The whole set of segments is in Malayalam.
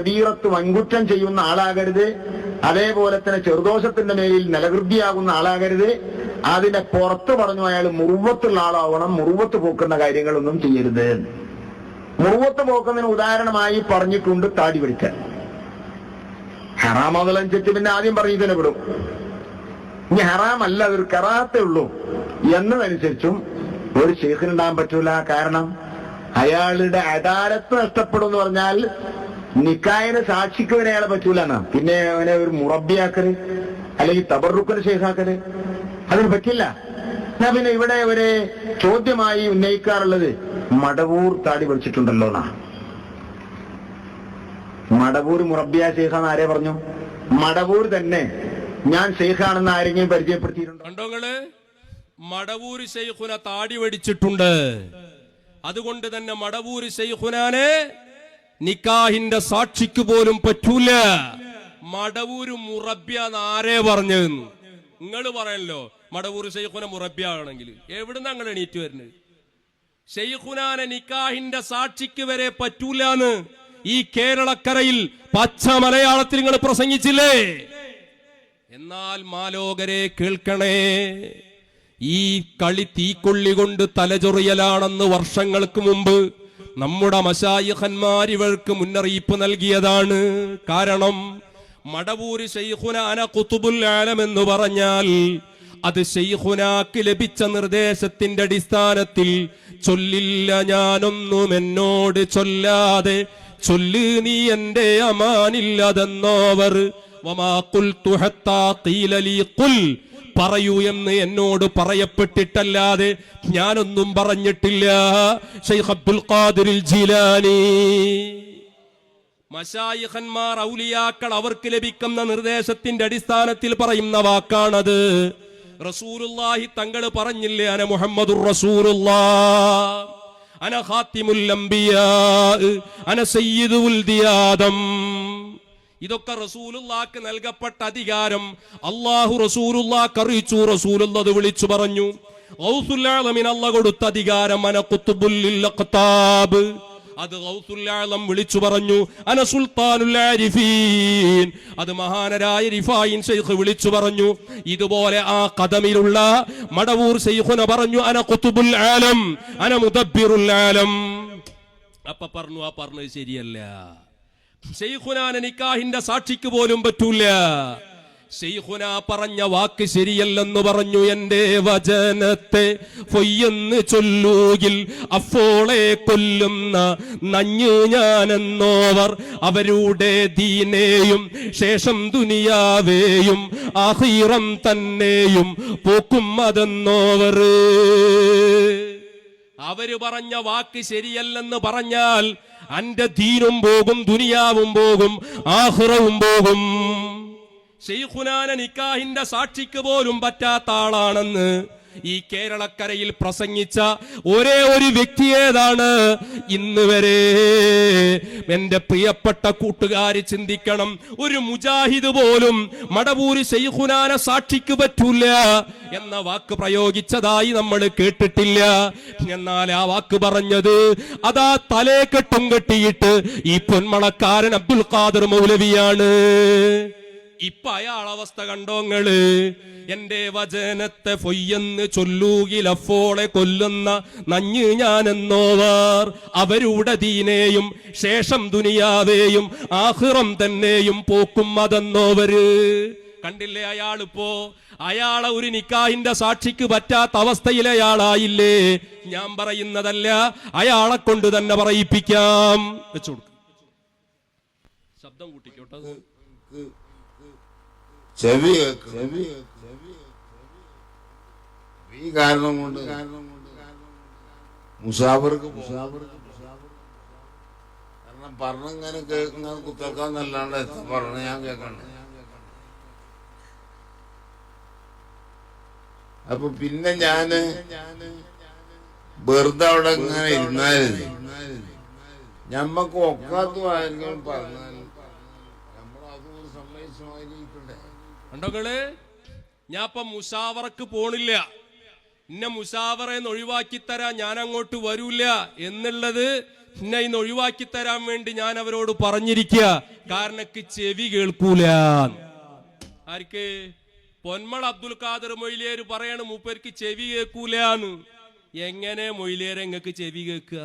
കബീറത്ത് വൻകുറ്റം ചെയ്യുന്ന ആളാകരുത്. അതേപോലെ തന്നെ ചെറുദോഷത്തിന്റെ മേലിൽ നിലകൃതിയാകുന്ന ആളാകരുത്. അതിന്റെ പുറത്ത് പറഞ്ഞു അയാൾ മുറുവത്തുള്ള ആളാവണം. മുറുവത്ത് പോക്കുന്ന കാര്യങ്ങളൊന്നും ചെയ്യരുത്. മുറുവത്ത് പോക്കുന്നതിന് ഉദാഹരണമായി പറഞ്ഞിട്ടുണ്ട് താടി പിടിക്കാൻ. ഹറാമാകുന്നതിനനുസരിച്ച് പിന്നെ ആദ്യം പറഞ്ഞതിനെ വിടും. ഇനി ഹറാമല്ല, അതൊരു കറാത്തേ ഉള്ളൂ എന്നതനുസരിച്ചും ഒരു ശൈഖിനുണ്ടാകാൻ പറ്റൂല. കാരണം അയാളുടെ അദാലത്ത് നഷ്ടപ്പെടും എന്ന് പറഞ്ഞാൽ നിക്കായിന് സാക്ഷിക്കുവിനെ അയാളെ പറ്റൂല എന്നാ. പിന്നെ അവനെ ഒരു മുറബിയാക്കല് അല്ലെങ്കിൽ തബറുക്കന് ശേഖാക്കല് അതിന് പറ്റില്ല. എന്നാ പിന്നെ ഇവിടെ ഒരു ചോദ്യമായി ഉന്നയിക്കാറുള്ളത് മടവൂർ താടി പഠിച്ചിട്ടുണ്ടല്ലോ എന്നാ. മടവൂർ മുറബിയ ശേഖാന്ന് ആരെ പറഞ്ഞു? മടവൂർ തന്നെ ഞാൻ ശേഖാണെന്ന് ആരെങ്കിലും പരിചയപ്പെടുത്തിയിട്ടുണ്ടോ? കണ്ടോങ്ങള് മടവൂർ ശൈഖുന താടി വടിച്ചിട്ടുണ്ട്. അതുകൊണ്ട് തന്നെ മടവൂർ ശൈഖുനാനെ നിക്കാഹിന്റെ സാക്ഷിക്ക് പോലും പറ്റൂല. മടവൂര് മുറബ്യാന്ന് ആരെ പറഞ്ഞെന്ന് നിങ്ങൾ പറയല്ലോ. മടവൂർ ശൈഖുന മുറബ്യാണെങ്കിൽ എവിടുന്ന് അങ്ങനെ എണീറ്റ് വരുന്നത്? ശൈഖുനാനെ നിക്കാഹിന്റെ സാക്ഷിക്ക് വരെ പറ്റൂലെന്ന് ഈ കേരളക്കരയിൽ പച്ച മലയാളത്തിൽ നിങ്ങൾ പ്രസംഗിച്ചില്ലേ? എന്നാൽ മാലോകരെ കേൾക്കണേ, ഈ കളി തീക്കൊള്ളി കൊണ്ട് തലചൊറിയലാണെന്ന് വർഷങ്ങൾക്ക് മുമ്പ് നമ്മുടെ മശായിഖന്മാർ ഇവർക്ക് മുന്നറിയിപ്പ് നൽകിയതാണ്. കാരണം മടവൂര് ശൈഖുന അന ഖുതുബുൽ ആലം എന്ന് പറഞ്ഞാൽ അത് ശൈഖുനാക്ക് ലഭിച്ച നിർദ്ദേശത്തിന്റെ അടിസ്ഥാനത്തിൽ ചൊല്ലില്ല ഞാനൊന്നും എന്നോട് ചൊല്ലാതെ, ചൊല്ല് നീ എന്റെ അമാനില്ലതെന്നോവർ. വമാ ഖുൽതു ഹത്താ ഖീല ലീ ഖുൽ, പറയൂ എന്ന് എന്നോട് പറയപ്പെട്ടിട്ടല്ലാതെ ഞാനൊന്നും പറഞ്ഞിട്ടില്ല. ശൈഖ് അബ്ദുൽ ഖാദിർ ജീലാനി, മശായിഖന്മാർ ഔലിയാക്കൾ അവർക്ക് ലഭിക്കുന്ന നിർദ്ദേശത്തിന്റെ അടിസ്ഥാനത്തിൽ പറയുന്ന വാക്കാണത്. റസൂലുള്ളാഹി തങ്ങൾ പറഞ്ഞില്ലേ, അന മുഹമ്മദുർ റസൂലുള്ളാഹ്, അന ഖാതിമുൽ അംബിയാ, അന സയ്യിദു വൽദി ആദം. ഇതൊക്കെ റസൂലുള്ളാഹിക്ക് നൽകപ്പെട്ട അധികാരം അല്ലാഹു റസൂലുള്ളാഹിക്ക് അറിയിച്ചു. റസൂലുള്ളാഹി അത് വിളിച്ചു പറഞ്ഞു. ഗൗസുൽ ആലമീൻ അല്ലാഹു കൊടുത്ത അധികാരം അന ഖുതുബുൽ അഖ്താബ്, അത് ഗൗസുൽ ആലം വിളിച്ചു പറഞ്ഞു. അന സുൽത്താനുൽ ആരിഫീൻ, അത് മഹാനരായ റിഫായിൻ ശൈഖ് വിളിച്ചു പറഞ്ഞു. ഇതുപോലെ ആ ഖദമിലുള്ള മടവൂർ ശൈഖുന പറഞ്ഞു അന ഖുതുബുൽ ആലം, അന മുദബ്ബിറുൽ ആലം. അപ്പൊ പറഞ്ഞു ആ പറഞ്ഞത് ശരിയല്ല. ശൈഖുനാനെ നിക്കാഹിന്റെ സാക്ഷിക്ക് പോലും പറ്റൂല. ശൈഖുന പറഞ്ഞ വാക്ക് ശരിയല്ലെന്ന് പറഞ്ഞു. എന്റെ വചനത്തെ പൊയ്യെന്ന് ചൊല്ലൂകിൽ അപ്പോളെ കൊല്ലുന്ന നഞ്ഞു ഞാനെന്നോവർ, അവരുടെ ദീനേയും ശേഷം ദുനിയാവേയും ആഖിറം തന്നെയും പോക്കും അതെന്നോവർ. അവര് പറഞ്ഞ വാക്ക് ശരിയല്ലെന്ന് പറഞ്ഞാൽ അന്റെ ദീനും പോകും, ദുനിയാവും പോകും, ആഖിറവും പോകും. ശൈഖുനാനെ നിക്കാഹിന്റെ സാക്ഷിക്ക് പോലും പറ്റാത്ത ആളാണെന്ന് ഈ കേരളക്കരയിൽ പ്രസംഗിച്ച ഒരേ ഒരു വ്യക്തി ഏതാണ്? ഇന്ന് വരെ എന്റെ പ്രിയപ്പെട്ട കൂട്ടുകാര് ചിന്തിക്കണം, ഒരു മുജാഹിദ് പോലും മടവൂര് ശൈഖുനാനെ സാക്ഷിക്ക് പറ്റൂല എന്ന വാക്ക് പ്രയോഗിച്ചതായി നമ്മൾ കേട്ടിട്ടില്ല. എന്നാൽ ആ വാക്ക് പറഞ്ഞത് അതാ തലേ കെട്ടും കെട്ടിയിട്ട് ഈ പൊന്മളക്കാരൻ അബ്ദുൽ ഖാദിർ മൗലവിയാണ്. ഇപ്പൊ അയാളവസ്ഥ കണ്ടോങ്ങള്. എന്റെ വചനത്തെ പൊയ്യെന്ന് ചൊല്ലൂകിൽ അപ്പോളെ കൊല്ലുന്ന നഞ്ഞ് ഞാനെന്നോവർ, അവരുടെ ദീനേയും ശേഷം ദുനിയാവേയും ആഖിറം തന്നെയും പോക്കും അതെന്നോവര്. കണ്ടില്ലേ അയാളിപ്പോ? അയാളെ ഒരു നിക്കാഹിന്റെ സാക്ഷിക്ക് പറ്റാത്ത അവസ്ഥയിലെ അയാളായില്ലേ? ഞാൻ പറയുന്നതല്ല, അയാളെ കൊണ്ട് തന്നെ പറയിപ്പിക്കാം. വെച്ചുകൊടുക്കും, ശബ്ദം കൂട്ടിക്കോട്ടെ. ചെവി ഈ കാരണം കൊണ്ട് മുസാഫർക്ക് കാരണം പറഞ്ഞിങ്ങനെ കേൾക്കുന്ന കുത്തക്കാന്നല്ലാണ്ട് എത്ര പറഞ്ഞ ഞാൻ കേൾക്കണ്ട. അപ്പൊ പിന്നെ ഞാന് വെറുതെ അവിടെ ഇങ്ങനെ ഇരുന്നായിരുന്നു. ഞമ്മക്ക് ഒക്കാത്തതായിരിക്കും പറഞ്ഞാൽ നമ്മളതും സമ്മതിച്ചുമായിരിക്കണ്ടേ. കണ്ടോകള്, ഞാൻ ഇപ്പൊ മുസാവറക്ക് പോണില്ല, ഇന്നെ മുസാവറന്ന് ഒഴിവാക്കി തരാൻ ഞാൻ അങ്ങോട്ട് വരൂല എന്നുള്ളത് എന്നെ ഇന്ന് ഒഴിവാക്കി തരാൻ വേണ്ടി ഞാൻ അവരോട് പറഞ്ഞിരിക്കുക. കാരണം ചെവി കേൾക്കൂല. ആർക്ക്? പൊന്മള അബ്ദുൽ ഖാദർ മൊയ്ലിയേര് പറയാണ് മൂപ്പർക്ക് ചെവി കേൾക്കൂലെന്ന്. എങ്ങനെ മൊയ്ലിയേരെ നിങ്ങൾക്ക് ചെവി കേൾക്കുക?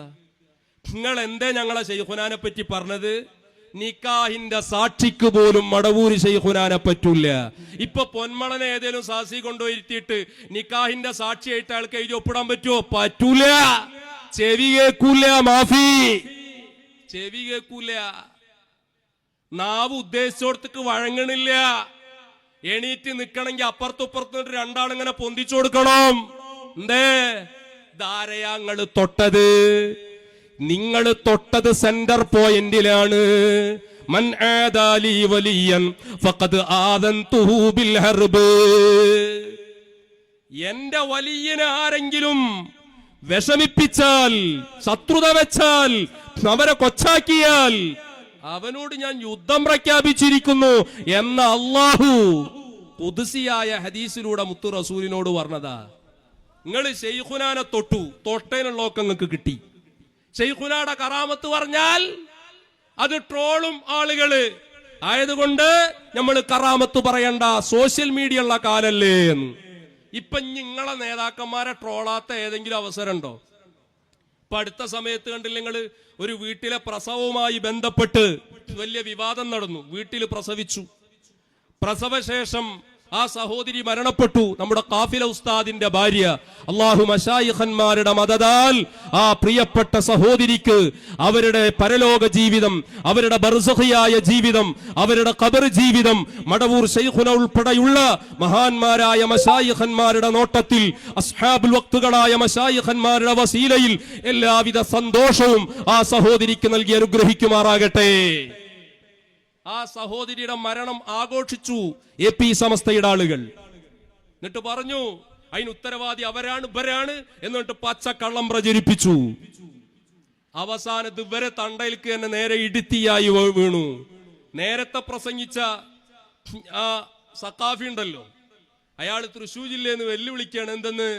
നിങ്ങൾ എന്തേ ഞങ്ങളെ ശൈഖുനാനെ പറ്റി പറഞ്ഞത്? നിക്കാഹിന്റെ സാക്ഷിക്ക് പോലും മടവൂര് ശൈഖുനാനെ പറ്റൂല. ഇപ്പൊ പൊന്മളനെ ഏതേലും സാക്ഷി കൊണ്ടുപോയിരുത്തിയിട്ട് നിക്കാഹിന്റെ സാക്ഷിയായിട്ട് അയാൾക്ക് എഴുതി ഒപ്പിടാൻ പറ്റുമോ? പറ്റൂല. ചെവി കേൾക്കൂല. മാഫി. ചെവി കേൾക്കൂല. നാവ് ഉദ്ദേശിച്ചോടത്തേക്ക് വഴങ്ങണില്ല. എണീറ്റ് നിക്കണമെങ്കിൽ അപ്പുറത്തുപ്പുറത്ത് രണ്ടാളിങ്ങനെ പൊന്തിച്ചു കൊടുക്കണം. എന്തേ? ധാരയാങ്ങള് തൊട്ടത്, നിങ്ങൾ തൊട്ടത് സെന്റർ പോയിന്റിലാണ്. മൻ ആദാലി വലിയൻ ഫഖദ് ആദൻതുഹു ബിൽ ഹർബ്. എന്റെ വലിയനെ ആരെങ്കിലും വിഷമിപ്പിച്ചാൽ, ശത്രുത വെച്ചാൽ, അവരെ കൊച്ചാക്കിയാൽ അവനോട് ഞാൻ യുദ്ധം പ്രഖ്യാപിച്ചിരിക്കുന്നു എന്ന അല്ലാഹു ഖുദ്സിയായ ഹദീസിലൂടെ മുത്തു റസൂലിനോട് പറഞ്ഞതാ. നിങ്ങൾ ശൈഖുനാനെ തൊട്ടു, തൊട്ടേനുള്ളതൊക്കെ നിങ്ങൾക്ക് കിട്ടി. ശൈഖുനാടെ കറാമത്ത് പറഞ്ഞാൽ അത് ട്രോളും ആളുകള്. ആയതുകൊണ്ട് നമ്മൾ കറാമത്ത് പറയണ്ട, സോഷ്യൽ മീഡിയ ഉള്ള കാലല്ലേ എന്ന്. ഇപ്പൊ നിങ്ങളെ നേതാക്കന്മാരെ ട്രോളാത്ത ഏതെങ്കിലും അവസരം ഉണ്ടോ? ഇപ്പൊ അടുത്ത സമയത്ത് കണ്ടില്ല നിങ്ങള്, ഒരു വീട്ടിലെ പ്രസവവുമായി ബന്ധപ്പെട്ട് വലിയ വിവാദം നടന്നു. വീട്ടിൽ പ്രസവിച്ചു. പ്രസവശേഷം ആ സഹോദരി മരണപ്പെട്ടു. നമ്മുടെ കാഫില ഉസ്താദിന്റെ ഭാര്യ. അല്ലാഹു മശായിഖന്മാരുടെ മദദാൽ ആ പ്രിയപ്പെട്ട സഹോദരിക്ക് അവരുടെ പരലോക ജീവിതം, അവരുടെ ബർസഖിയായ ജീവിതം, അവരുടെ ഖബർ ജീവിതം മടവൂർ ശൈഖുന ഉൾപ്പെടെയുള്ള മഹാന്മാരായ മശായിഖന്മാരുടെ നോട്ടത്തിൽ, അസ്ഹാബുൽ വഖ്തുകളായ മശായിഖന്മാരുടെ വസീലയിൽ എല്ലാവിധ സന്തോഷവും ആ സഹോദരിക്ക് നൽകി അനുഗ്രഹിക്കുമാറാകട്ടെ. ആ സഹോദരിയുടെ മരണം ആഘോഷിച്ചു AP സമസ്തയുടെ ആളുകൾ. എന്നിട്ട് പറഞ്ഞു അതിന് ഉത്തരവാദി അവരാണ് ഇവരാണ് എന്നിട്ട് പച്ചക്കള്ളം പ്രചരിപ്പിച്ചു. അവസാനത്ത് ഇവരെ തണ്ടയിൽക്ക് തന്നെ നേരെ ഇടുത്തിയായി വീണു. നേരത്തെ പ്രസംഗിച്ച ആ സഖാഫി ഉണ്ടല്ലോ, അയാൾ തൃശ്ശൂർ ജില്ലയിൽ നിന്ന് വെല്ലുവിളിക്കുകയാണ്. എന്തെന്ന്?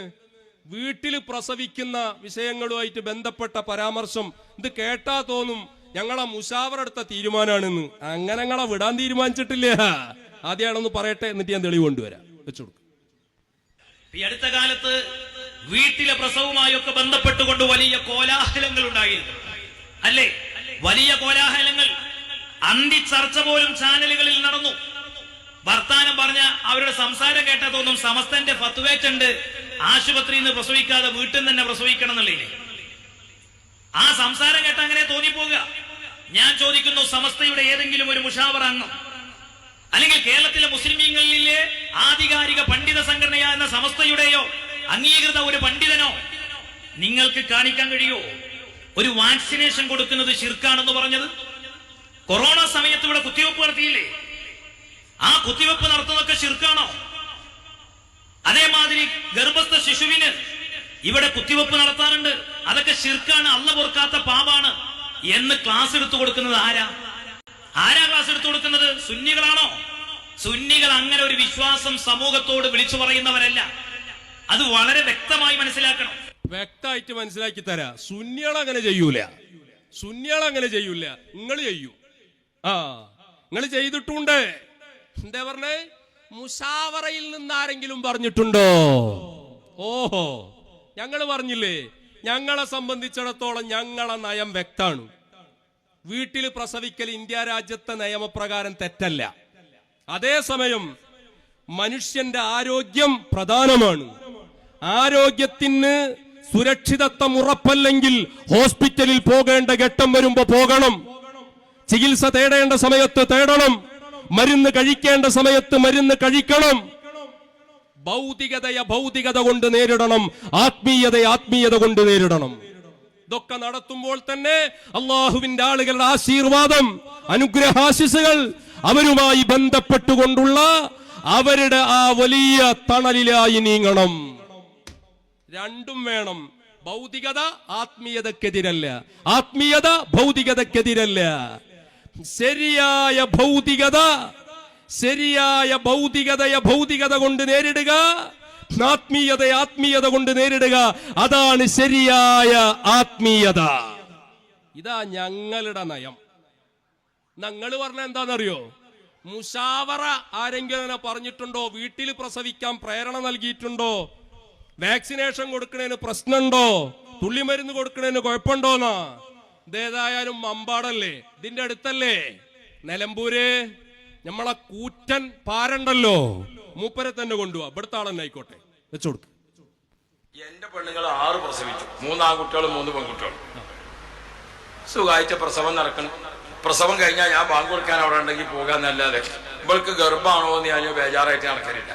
വീട്ടിൽ പ്രസവിക്കുന്ന വിഷയങ്ങളുമായിട്ട് ബന്ധപ്പെട്ട പരാമർശം ഇത് കേട്ടാ തോന്നും ഞങ്ങളെ മുശാവറ എടുത്ത തീരുമാനമാണെന്ന്. അങ്ങനെ ഞങ്ങളെ വിടാൻ തീരുമാനിച്ചിട്ടില്ല. ആദ്യമാണെന്ന് പറയട്ടെ, എന്നിട്ട് ഞാൻ തെളിവ് കൊണ്ടുവരാം. വെച്ചുകൊടുക്കും. ഈ അടുത്ത കാലത്ത് വീട്ടിലെ പ്രസവവുമായൊക്കെ ബന്ധപ്പെട്ടുകൊണ്ട് വലിയ കോലാഹലങ്ങൾ ഉണ്ടായിരുന്നു, അല്ലേ? വലിയ കോലാഹലങ്ങൾ, അന്തിച്ചർച്ച പോലും ചാനലുകളിൽ നടന്നു. വർത്താനം പറഞ്ഞ അവരുടെ സംസാരം കേട്ടാ തോന്നും സമസ്തന്റെ ഫത്വേറ്റുണ്ട് ആശുപത്രിയിൽ നിന്ന് പ്രസവിക്കാതെ വീട്ടിൽ നിന്ന് തന്നെ പ്രസവിക്കണം എന്നുള്ളതില്ലേ. ആ സംസാരം കേട്ട അങ്ങനെ തോന്നിപ്പോകുക. ഞാൻ ചോദിക്കുന്നു, സമസ്തയുടെ ഏതെങ്കിലും ഒരു മുഷാവറ അംഗം അല്ലെങ്കിൽ കേരളത്തിലെ മുസ്ലിമീങ്ങളിലെ ആധികാരിക പണ്ഡിത സംഘടനയാ എന്ന സമസ്തയുടെയോ അംഗീകൃത ഒരു പണ്ഡിതനോ നിങ്ങൾക്ക് കാണിക്കാൻ കഴിയോ ഒരു വാക്സിനേഷൻ കൊടുക്കുന്നത് ശിർക്കാണെന്ന് പറഞ്ഞത്? കൊറോണ സമയത്ത് ഇവിടെ കുത്തിവെപ്പ് നടത്തിയില്ലേ? ആ കുത്തിവെപ്പ് നടത്തുന്നതൊക്കെ ശിർക്കാണോ? അതേമാതിരി ഗർഭസ്ഥ ശിശുവിന് ഇവിടെ കുത്തിവെപ്പ് നടത്താറുണ്ട്, അതൊക്കെ ശിർക്കാണ്, അള്ള പൊറുക്കാത്ത പാപാണ് എന്ന് ക്ലാസ് എടുത്തു കൊടുക്കുന്നത് ആരാ? ക്ലാസ് എടുത്തു കൊടുക്കുന്നത്? സുന്നികളാണോ? സുന്നികൾ അങ്ങനെ ഒരു വിശ്വാസം സമൂഹത്തോട് വിളിച്ചു പറയുന്നവരല്ല. അത് വളരെ വ്യക്തമായി മനസ്സിലാക്കണം. വ്യക്തമായിട്ട് മനസ്സിലാക്കി തരാ. സുന്നികൾ അങ്ങനെ ചെയ്യൂല. സുന്നികൾ അങ്ങനെ ചെയ്യൂല. നിങ്ങൾ ചെയ്യൂ. നിങ്ങൾ ചെയ്തിട്ടുണ്ട്. എന്താ പറഞ്ഞേ? മുശാവറയിൽ നിന്ന് ആരെങ്കിലും പറഞ്ഞിട്ടുണ്ടോ? ഓഹോ, ഞങ്ങൾ പറഞ്ഞില്ലേ. ഞങ്ങളെ സംബന്ധിച്ചിടത്തോളം ഞങ്ങളെ നയം വ്യക്തമാണ്. വീട്ടിൽ പ്രസവിക്കൽ ഇന്ത്യ രാജ്യത്തെ നിയമപ്രകാരം തെറ്റല്ല. അതേസമയം മനുഷ്യന്റെ ആരോഗ്യം പ്രധാനമാണ്. ആരോഗ്യത്തിന് സുരക്ഷിതത്വം ഉറപ്പല്ലെങ്കിൽ ഹോസ്പിറ്റലിൽ പോകേണ്ട ഘട്ടം വരുമ്പോ പോകണം. ചികിത്സ തേടേണ്ട സമയത്ത് തേടണം. മരുന്ന് കഴിക്കേണ്ട സമയത്ത് മരുന്ന് കഴിക്കണം. ഭൗതികതയെ ഭൗതികത കൊണ്ട് നേരിടണം. ആത്മീയതയെ ആത്മീയത കൊണ്ട് നേരിടണം. ഇതൊക്കെ നടത്തുമ്പോൾ തന്നെ അള്ളാഹുവിന്റെ ആളുകളുടെ ആശീർവാദം, അനുഗ്രഹാശിസുകൾ അവരുമായി ബന്ധപ്പെട്ടുകൊണ്ടുള്ള അവരുടെ ആ വലിയ തണലിലായി നീങ്ങണം. രണ്ടും വേണം. ഭൗതികത ആത്മീയതക്കെതിരല്ല, ആത്മീയത ഭൗതികതക്കെതിരല്ല. ശരിയായ ഭൗതികതയെ ഭൗതികത കൊണ്ട് നേരിടുക, ആത്മീയത കൊണ്ട് നേരിടുക. അതാണ് ശരിയായ ആത്മീയത. ഇതാ ഞങ്ങളുടെ നയം. ഞങ്ങൾ പറഞ്ഞ എന്താണെന്നറിയോ? മുഷാവറ ആരെങ്കിലും പറഞ്ഞിട്ടുണ്ടോ? വീട്ടിൽ പ്രസവിക്കാൻ പ്രേരണ നൽകിയിട്ടുണ്ടോ? വാക്സിനേഷൻ കൊടുക്കണേന് പ്രശ്നമുണ്ടോ? തുള്ളിമരുന്ന് കൊടുക്കണേന് കുഴപ്പമുണ്ടോന്നാ? ഇതേതായാലും മമ്പാടല്ലേ, ഇതിന്റെ അടുത്തല്ലേ നിലമ്പൂര്. നമ്മളെ കൂറ്റൻ പാരണ്ടല്ലോ, മൂപ്പരെ തന്നെ കൊണ്ടുപോവാ. ഇവിടുത്തെ ആളെന്നെ ആയിക്കോട്ടെ, വെച്ചുകൊടുക്ക്. എന്റെ പെണ്ണുങ്ങൾ 6 പ്രസവിച്ചു, 3 ആൺകുട്ടികളും 3 പെൺകുട്ടികളും. സുഖമായിട്ട് പ്രസവം നടക്കണം. പ്രസവം കഴിഞ്ഞാൽ ഞാൻ ബാങ്ക് കൊടുക്കാൻ അവിടെ ഉണ്ടെങ്കിൽ പോകാന്നല്ലാതെ ഇവൾക്ക് ഗർഭമാണോ എന്ന് ഞാൻ ബേജാറായിട്ട് നടക്കലില്ല.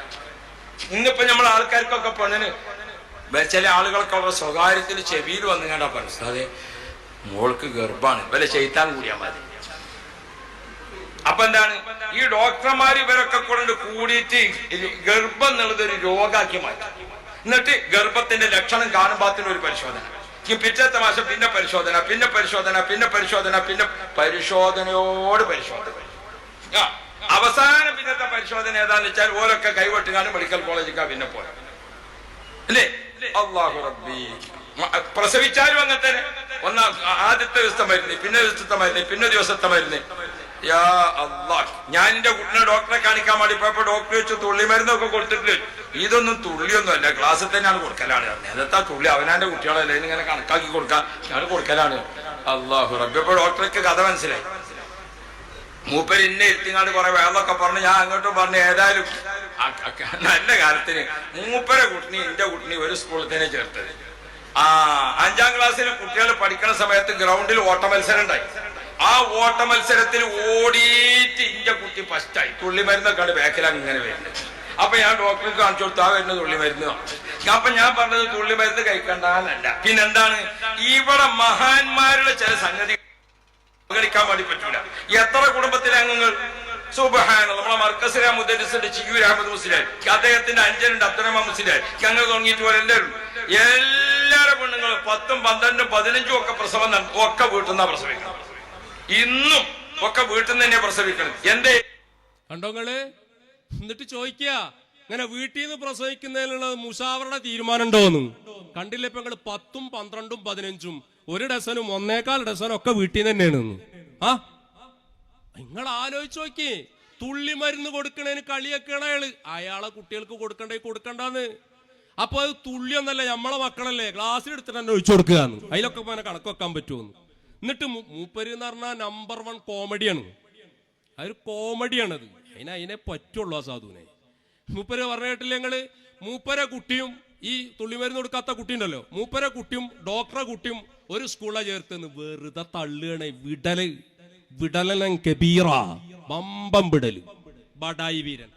ഇന്നിപ്പോ നമ്മൾ ആൾക്കാർക്കൊക്കെ പെണ്ണിന് ചില ആളുകൾക്ക് അവരുടെ സ്വകാര്യത്തിൽ ചെവിയിൽ വന്നു കണ്ടാ പറഞ്ഞു, അതെ മോൾക്ക് ഗർഭമാണ്, ഇവരെ ചെയ്ത്താൻ കൂടിയാൽ മതി. അപ്പൊ എന്താണ് ഈ ഡോക്ടർമാർ ഇവരൊക്കെ കൊണ്ട് കൂടിയിട്ട് ഗർഭം എന്നുള്ളത് ഒരു രോഗാക്കി മാറ്റി. എന്നിട്ട് ഗർഭത്തിന്റെ ലക്ഷണം കാണുമ്പോഴത്തിന് ഒരു പരിശോധന, പിറ്റത്തെ മാസം പിന്നെ പരിശോധന, പിന്നെ പരിശോധന, പിന്നെ പരിശോധന, പിന്നെ പരിശോധനയോട് പരിശോധന. അവസാനം പിന്നത്തെ പരിശോധന ഏതാന്ന് വെച്ചാൽ ഓരൊക്കെ കൈവെട്ടുകാനും മെഡിക്കൽ കോളേജിക്കാ പിന്നെ പോരാ അല്ലേ? അല്ലാഹു റബ്ബി. പ്രസവിച്ചാലും അങ്ങനെ തന്നെ. ആദ്യത്തെ ദിവസത്തെ മരുന്ന്, പിന്നെ ദിവസത്തെ മരുന്ന്, പിന്നെ ദിവസത്തെ മരുന്ന്. യാ അല്ലാഹ്. ഞാൻ എന്റെ കുട്ടിനെ ഡോക്ടറെ കാണിക്കാൻ വേണ്ടി പോയപ്പോ ഡോക്ടർ വെച്ച് തുള്ളി മരുന്നൊക്കെ കൊടുത്തിട്ട് ഇതൊന്നും തുള്ളിയൊന്നും അല്ല, ക്ലാസ്സിൽ തന്നെയാണ് കൊടുക്കലാണ് പറഞ്ഞത്. അതെത്താ തുള്ളി, അവനാന്റെ കുട്ടികളല്ലേ ഇങ്ങനെ കണക്കാക്കി കൊടുക്കാൻ ഞാൻ കൊടുക്കലാണ്. അല്ലാഹു റബ്ബി. അപ്പൊ ഡോക്ടർക്ക് കഥ മനസ്സിലായി. മൂപ്പര് ഇന്നെ ഇരുത്തിങ്ങാണ്ട് കുറെ വേളൊക്കെ പറഞ്ഞു. ഞാൻ അങ്ങോട്ടും പറഞ്ഞു ഏതായാലും നല്ല കാലത്തിന് മൂപ്പരെ കുട്ടിനി എന്റെ കുട്ടിനി ഒരു സ്കൂളിൽ തന്നെ ചേർത്തത്. 5ാം ക്ലാസ്സിൽ കുട്ടികൾ പഠിക്കുന്ന സമയത്ത് ഗ്രൗണ്ടിൽ ഓട്ട മത്സരം ഉണ്ടായി. ആ ഓട്ട മത്സരത്തിൽ ഓടിയിട്ട് ഇന്റെ കുട്ടി ഫസ്റ്റായി. തുള്ളി മരുന്നൊക്കെയാണ് ബാക്കിലാണ് ഇങ്ങനെ വരുന്നത്. അപ്പൊ ഞാൻ ഡോക്ടർക്ക് കാണിച്ചു കൊടുത്തു, ആ വരുന്ന തുള്ളി മരുന്ന്. അപ്പൊ ഞാൻ പറഞ്ഞത് തുള്ളി മരുന്ന് കഴിക്കണ്ടെന്നല്ല, പിന്നെന്താണ് ഇവിടെ മഹാന്മാരുടെ ചില സംഗതി കളിക്കാൻ വേണ്ടി പറ്റൂല. എത്ര കുടുംബത്തിലെ അംഗങ്ങൾ സുബ്ഹാനല്ലാഹ്. നമ്മളെ മർക്കസിലെ മുദരിസുണ്ട് ചിയൂർ അഹമ്മദ് മുസ്ലിയാർ, അദ്ദേഹത്തിന്റെ അഞ്ചനുണ്ട് അബ്ദുറഹ്മാൻ മുസ്ലിയാർ, ഞങ്ങൾ തുടങ്ങിയിട്ട് പോലെ എല്ലാവരും പെണ്ണുങ്ങളും 10ഉം 12ഉം 15ഉം ഒക്കെ പ്രസവം ഒക്കെ വീട്ടിൽ നിന്നാ പ്രസവിക്കണം. ഇന്നും ഒക്കെ വീട്ടിൽ നിന്ന് തന്നെ പ്രസവിക്കണം. എന്തേ കണ്ടോങ്ങള്? എന്നിട്ട് ചോദിക്കുക ഇങ്ങനെ വീട്ടിൽ നിന്ന് പ്രസവിക്കുന്നതിനുള്ള മുഷാവറയുടെ തീരുമാനം ഉണ്ടോന്ന്. കണ്ടില്ല ഇപ്പൊ നിങ്ങള് 10ഉം 12ഉം 15ഉം 1 ഡസനും 1.25 ഡസനും ഒക്കെ വീട്ടിൽ നിന്ന് തന്നെയാണ്. ആ നിങ്ങൾ ആലോചിച്ച് നോക്കി. തുള്ളി മരുന്ന് കൊടുക്കണേന് കളിയൊക്കെയാണ് അയാളെ കുട്ടികൾക്ക് കൊടുക്കണ്ടെന്ന്. അപ്പൊ അത് തുള്ളിയൊന്നല്ല, നമ്മളെ മക്കളല്ലേ, ക്ലാസ്സിൽ എടുത്തിട്ട് തന്നെ ഒഴിച്ചു കൊടുക്കുകയെന്ന്. അതിലൊക്കെ ഇങ്ങനെ കണക്ക് വെക്കാൻ പറ്റുമെന്ന്. എന്നിട്ട് മൂപ്പര് എന്ന് പറഞ്ഞാൽ നമ്പർ 1 കോമഡിയാണ്. അതൊരു കോമഡിയാണത്. അതിനെ പറ്റുള്ളൂ ആ സാധുവിനെ. മൂപ്പര് പറഞ്ഞ കേട്ടില്ല ഞങ്ങള്? മൂപ്പരെ കുട്ടിയും ഈ തുള്ളിമരുന്ന് കൊടുക്കാത്ത കുട്ടി ഉണ്ടല്ലോ, മൂപ്പരെ കുട്ടിയും ഡോക്ടറെ കുട്ടിയും ഒരു സ്കൂളിലെ ചേർത്തെന്ന് വെറുതെ തള്ളുകയാണ്. വിടലൻ കബീറ, ബമ്പം വിടല്, ബഡായി വീരൻ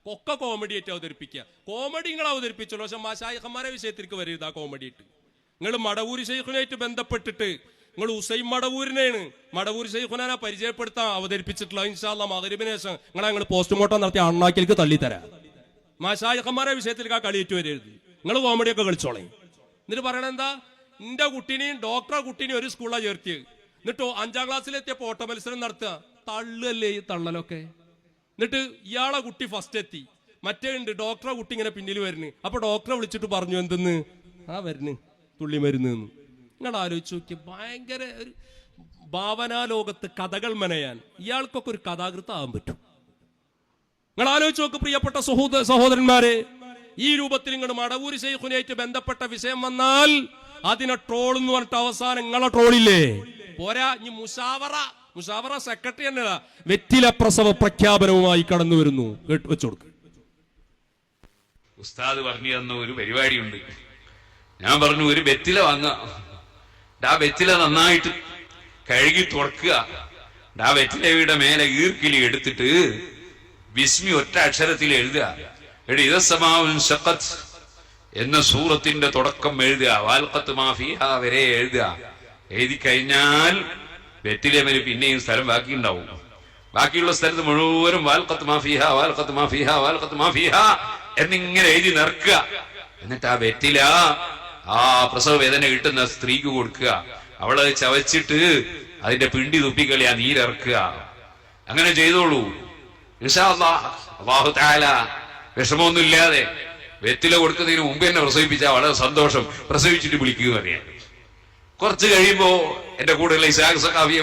ഒക്കെ കോമഡി ആയിട്ട് അവതരിപ്പിക്കുക. കോമഡി നിങ്ങൾ അവതരിപ്പിച്ചല്ലോ, പക്ഷെ മശായിഖന്മാരെ വിഷയത്തിലേക്ക് വരരുത് ആ കോമഡി ആയിട്ട്. നിങ്ങൾ മടവൂർ ശൈഖുനായിട്ട് ബന്ധപ്പെട്ടിട്ട് നിങ്ങൾ ഉസൈൻ മടവൂരിനെയാണ് മടവൂർ ശൈഖുനാനെ പരിചയപ്പെടുത്താൻ അവതരിപ്പിച്ചിട്ടുള്ള. ഇൻഷാ അല്ലാഹ് മഗ്‌രിബിന് ശേഷം നിങ്ങൾ പോസ്റ്റ്മോർട്ടം നടത്തി അണ്ണാക്കിലേക്ക് തള്ളിത്തരാം. മശായിഖന്മാരെ വിഷയത്തിലേക്ക് ആ കളിയേറ്റ് വരരുത്. നിങ്ങൾ കോമഡിയൊക്കെ കളിച്ചോളേ. എന്നിട്ട് പറയണ എന്താ, എന്റെ കുട്ടീനെയും ഡോക്ടറെ കുട്ടീനെയും ഒരു സ്കൂളിലാണ് ചേർത്തിയത്. എന്നിട്ടോ 5ാം ക്ലാസ്സിലെത്തിയപ്പോ ഓട്ട മത്സരം നടത്തുക. തള്ളല്ലേ ഈ തള്ളലൊക്കെ. എന്നിട്ട് ഇയാളെ കുട്ടി ഫസ്റ്റ് എത്തി, മറ്റേ ഉണ്ട് ഡോക്ടറെ കുട്ടി ഇങ്ങനെ പിന്നിൽ വരുന്നു. അപ്പൊ ഡോക്ടറെ വിളിച്ചിട്ട് പറഞ്ഞു എന്തെന്ന്, വരുന്നു തുള്ളി മരുന്ന്. നിങ്ങൾ ആലോചിച്ച് നോക്കി. ഭയങ്കര ഒരു ഭാവനാലോകത്ത് കഥകൾ മെനയാൻ ഇയാൾക്കൊക്കെ ഒരു കഥാകൃത്താകാൻ പറ്റും. നിങ്ങൾ ആലോചിച്ച് നോക്ക് പ്രിയപ്പെട്ട സഹോദരന്മാരെ. ഈ രൂപത്തിൽ നിങ്ങൾ മടവൂർ ശൈഖുനായിട്ട് ബന്ധപ്പെട്ട വിഷയം വന്നാൽ അതിനെ ട്രോൾ എന്ന് പറഞ്ഞിട്ട് അവസാനം നിങ്ങളെ ട്രോളില്ലേ പോരാ. ഇനി മുഷാവറ സെക്രട്ടറി എന്നല്ല, വെറ്റില പ്രസവ പ്രഖ്യാപനവുമായി കടന്നു വരുന്നു. വെച്ചുകൊടുക്ക്. ഉസ്താദ് പറഞ്ഞു തന്ന ഒരു പരിപാടിയുണ്ട്. ഞാൻ പറഞ്ഞു ഒരു വെറ്റില വാങ്ങുക, ആ വെറ്റില നന്നായിട്ട് കഴുകി തുറക്കുക, ആ വെറ്റിലയുടെ മേലെ ഈർക്കിലി എടുത്തിട്ട് ബിസ്മി ഒറ്റ അക്ഷരത്തിൽ എഴുതുക. എന്ന സൂറത്തിന്റെ തുടക്കം എഴുതുക, വാൽഖത്ത് മാ ഫീഹാ വരെ എഴുതുക. എഴുതി കഴിഞ്ഞാൽ വെറ്റിലേമന് പിന്നെയും സ്ഥലം ബാക്കി ഉണ്ടാവും. ബാക്കിയുള്ള സ്ഥലത്ത് മുഴുവനും വാൽഖത്ത് മാ ഫീഹാ, വാൽഖത്ത് മാ ഫീഹാ, വാൽഖത്ത് മാ ഫീഹാ എന്നിങ്ങനെ എഴുതി നിറക്കുക. എന്നിട്ട് ആ വെറ്റില ആ പ്രസവ വേദന കിട്ടുന്ന സ്ത്രീക്ക് കൊടുക്കുക. അവളത് ചവച്ചിട്ട് അതിന്റെ പിണ്ടി തുപ്പിക്കളി ആ നീരിറക്കുക. അങ്ങനെ ചെയ്തോളൂ. ഇൻഷാ അല്ലാഹ് അല്ലാഹു തആല വിഷമമൊന്നുമില്ലാതെ വെറ്റില കൊടുക്കുന്നതിന് മുമ്പ് തന്നെ പ്രസവിപ്പിച്ചാൽ വളരെ സന്തോഷം. പ്രസവിച്ചിട്ട് വിളിക്കുക അറിയാം. കുറച്ച് കഴിയുമ്പോ എന്റെ കൂടെയുള്ള ഇസാഖ് സഖാഫിയെ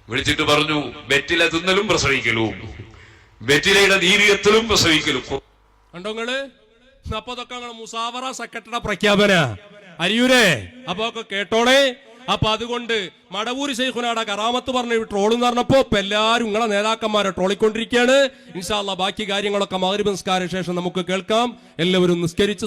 വിളിച്ചിട്ട് പറഞ്ഞു, വെറ്റില തിന്നലും പ്രസവിക്കലും, വെറ്റിലയുടെ നീരിയത്തിലും പ്രസവിക്കലും. കണ്ടോ നിങ്ങള്? അപ്പൊ അതൊക്കെ നിങ്ങളെ മുസാവറ സെക്രട്ടറിയുടെ പ്രഖ്യാപന അരിയൂരേ. അപ്പൊ ഒക്കെ കേട്ടോളേ. അപ്പൊ അതുകൊണ്ട് മടവൂര് ശൈഖുനാടെ കറാമത്ത് പറഞ്ഞ ട്രോളെന്ന് പറഞ്ഞപ്പോ ഇപ്പൊ എല്ലാരും നിങ്ങളെ നേതാക്കന്മാരെ ട്രോളിക്കൊണ്ടിരിക്കുകയാണ്. ഇൻഷാ അല്ലാഹ് ബാക്കി കാര്യങ്ങളൊക്കെ മഗ്‌രിബ് നിസ്കാര ശേഷം നമുക്ക് കേൾക്കാം. എല്ലാവരും നിസ്കരിച്ച്